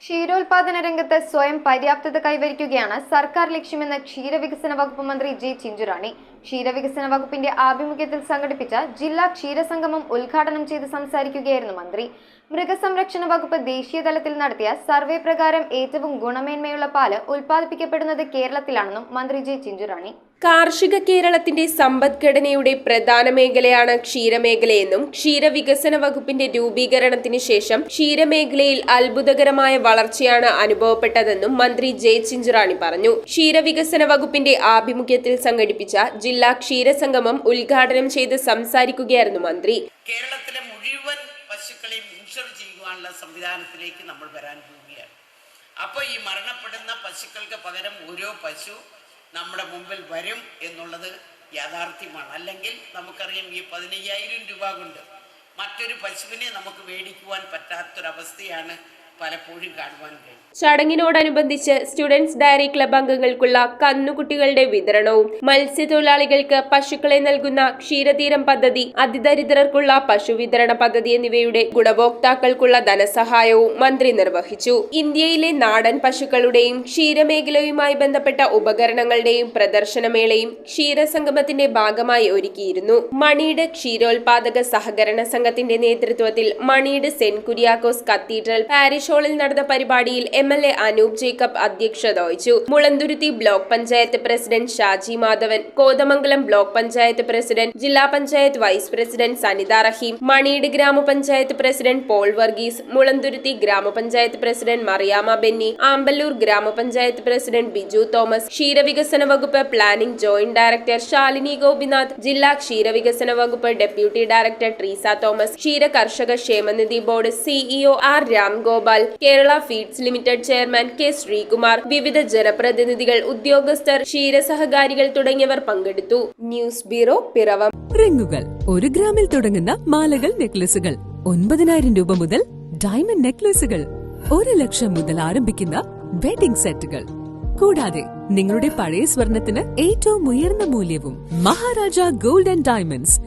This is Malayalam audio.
ക്ഷീരോത്പാദന രംഗത്ത് സ്വയം പര്യാപ്തത കൈവരിക്കുകയാണ് സർക്കാർ ലക്ഷ്യമെന്ന് ക്ഷീരവികസന വകുപ്പ് മന്ത്രി ജെ ചിഞ്ചുറാണി ക്ഷീരവികസന വകുപ്പിന്റെ ആഭിമുഖ്യത്തിൽ സംഘടിപ്പിച്ച ജില്ലാ ക്ഷീരസംഗമം ഉദ്ഘാടനം ചെയ്ത് സംസാരിക്കുകയായിരുന്നു മന്ത്രി. മൃഗസംരക്ഷണ വകുപ്പ് ദേശീയ തലത്തിൽ നടത്തിയ സർവേ പ്രകാരം ഏറ്റവും ഗുണമേന്മയുള്ള പാല് ഉൽപ്പാദിപ്പിക്കപ്പെടുന്നത് കേരളത്തിലാണെന്നും മന്ത്രി ജെ ചിഞ്ചുറാണി. കാർഷിക കേരളത്തിന്റെ സമ്പദ്ഘടനയുടെ പ്രധാന മേഖലയാണ് ക്ഷീരമേഖലയെന്നും ക്ഷീരവികസന വകുപ്പിന്റെ രൂപീകരണത്തിന് ശേഷം ക്ഷീരമേഖലയിൽ അത്ഭുതകരമായ വളർച്ചയാണ് അനുഭവപ്പെട്ടതെന്നും മന്ത്രി ജെ ചിഞ്ചുറാണി പറഞ്ഞു. ക്ഷീരവികസന വകുപ്പിന്റെ ആഭിമുഖ്യത്തിൽ സംഘടിപ്പിച്ച ജില്ലാ ക്ഷീരസംഗമം ഉദ്ഘാടനം ചെയ്ത് സംസാരിക്കുകയായിരുന്നു മന്ത്രി. കേരളത്തിലെ മുഴുവൻ പശുക്കളെയും ഇൻഷുർ ചെയ്യുവാനുള്ള സംവിധാനത്തിലേക്ക് നമ്മൾ വരാൻ പോവുകയാണ്. അപ്പോൾ ഈ മരണപ്പെടുന്ന പശുക്കൾക്ക് പകരം ഓരോ പശു നമ്മുടെ മുമ്പിൽ വരും എന്നുള്ളത് യാഥാർത്ഥ്യമാണ്. അല്ലെങ്കിൽ നമുക്കറിയാം, ഈ 15,000 രൂപ കൊണ്ട് മറ്റൊരു പശുവിനെ നമുക്ക് മേടിക്കുവാൻ പറ്റാത്തൊരവസ്ഥയാണ് പലപ്പോഴും കാണുവാൻ കഴിയും. ചടങ്ങിനോടനുബന്ധിച്ച് സ്റ്റുഡൻസ് ഡയറി ക്ലബ് അംഗങ്ങൾക്കുള്ള കന്നുകുട്ടികളുടെ വിതരണവും മത്സ്യത്തൊഴിലാളികൾക്ക് പശുക്കളെ നൽകുന്ന ക്ഷീരതീരം പദ്ധതി, അതിദരിദ്രർക്കുള്ള പശു വിതരണ പദ്ധതി എന്നിവയുടെ ഗുണഭോക്താക്കൾക്കുള്ള ധനസഹായവും മന്ത്രി നിർവഹിച്ചു. ഇന്ത്യയിലെ നാടൻ പശുക്കളുടെയും ക്ഷീരമേഖലയുമായി ബന്ധപ്പെട്ട ഉപകരണങ്ങളുടെയും പ്രദർശനമേളയും ക്ഷീരസംഗമത്തിന്റെ ഭാഗമായി ഒരുക്കിയിരുന്നു. മണീട് ക്ഷീരോത്പാദക സഹകരണ സംഘത്തിന്റെ നേതൃത്വത്തിൽ Maneed saint Kuriakose cathedral parish ഹാളിൽ നടന്ന പരിപാടിയിൽ MLA അനൂപ് ജേക്കബ് അധ്യക്ഷത വഹിച്ചു. Mulanthuruthy block panchayat president Shaji Madhavan, Kothamangalam block panchayat president, ജില്ലാ പഞ്ചായത്ത് വൈസ് പ്രസിഡന്റ് സനിത റഹീം, മണീട് ഗ്രാമപഞ്ചായത്ത് പ്രസിഡന്റ് പോൾ വർഗീസ്, മുളന്തുരുത്തി ഗ്രാമപഞ്ചായത്ത് പ്രസിഡന്റ് മറിയാമ്മ ബെന്നി, ആമ്പല്ലൂർ ഗ്രാമപഞ്ചായത്ത് പ്രസിഡന്റ് ബിജു തോമസ്, ക്ഷീരവികസന വകുപ്പ് planning joint director Shalini Gopinath, ജില്ലാ ക്ഷീരവികസന വകുപ്പ് ഡെപ്യൂട്ടി ഡയറക്ടർ ട്രീസ തോമസ്, ക്ഷീര കർഷക ക്ഷേമനിധി board CEO R Ramgopal, Kerala feeds limited chairman K Sreekumar, വിവിധ ജനപ്രതിനിധികൾ, ഉദ്യോഗസ്ഥർ, ക്ഷീരസഹകാരികൾ തുടങ്ങിയവർ പങ്കെടുത്തു. News bureau, Piravom. റിങ്ങുകൾ 1 ഗ്രാമിൽ തുടങ്ങുന്ന മാലകൾ, നെക്ലസുകൾ 9,000 രൂപ മുതൽ ഡയമണ്ട് നെക്ലസുകൾ 1 ലക്ഷം മുതൽ ആരംഭിക്കുന്ന വെഡിംഗ് സെറ്റുകൾ, കൂടാതെ നിങ്ങളുടെ പഴയ സ്വർണത്തിന് ഏറ്റവും ഉയർന്ന മൂല്യവും. Maharaja gold and diamonds,